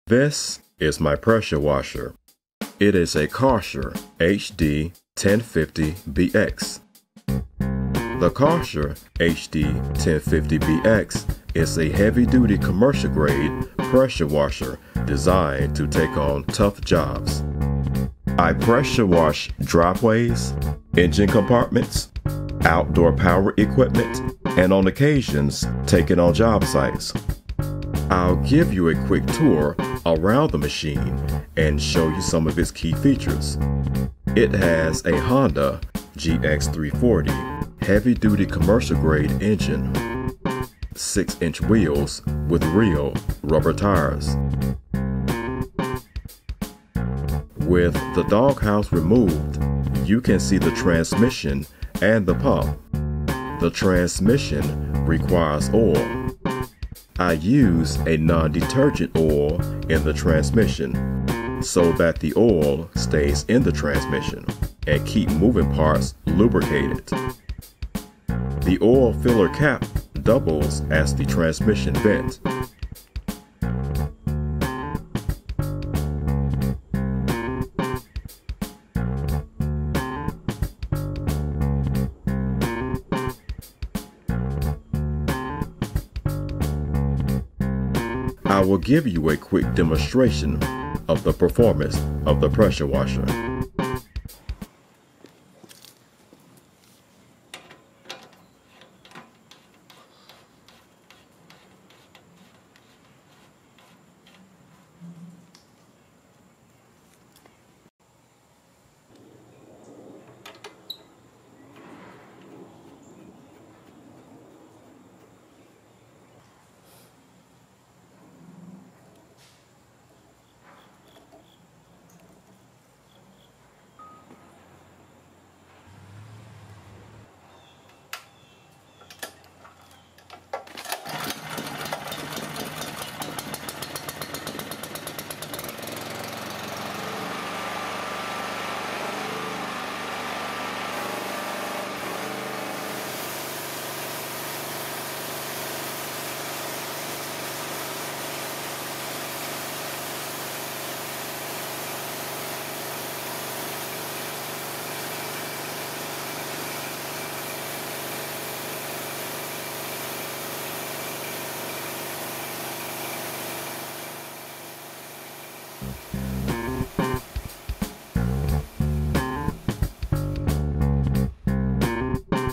This is my pressure washer. It is a Karcher HD 1050BX. The Karcher HD 1050BX is a heavy-duty commercial-grade pressure washer designed to take on tough jobs. I pressure wash driveways, engine compartments, outdoor power equipment, and on occasions take it on job sites. I'll give you a quick tour around the machine and show you some of its key features. It has a Honda GX340 heavy-duty commercial-grade engine, 6-inch wheels with real rubber tires. With the doghouse removed, you can see the transmission and the pump. The transmission requires oil. I use a non-detergent oil in the transmission so that the oil stays in the transmission and keep moving parts lubricated. The oil filler cap doubles as the transmission vent. I will give you a quick demonstration of the performance of the pressure washer.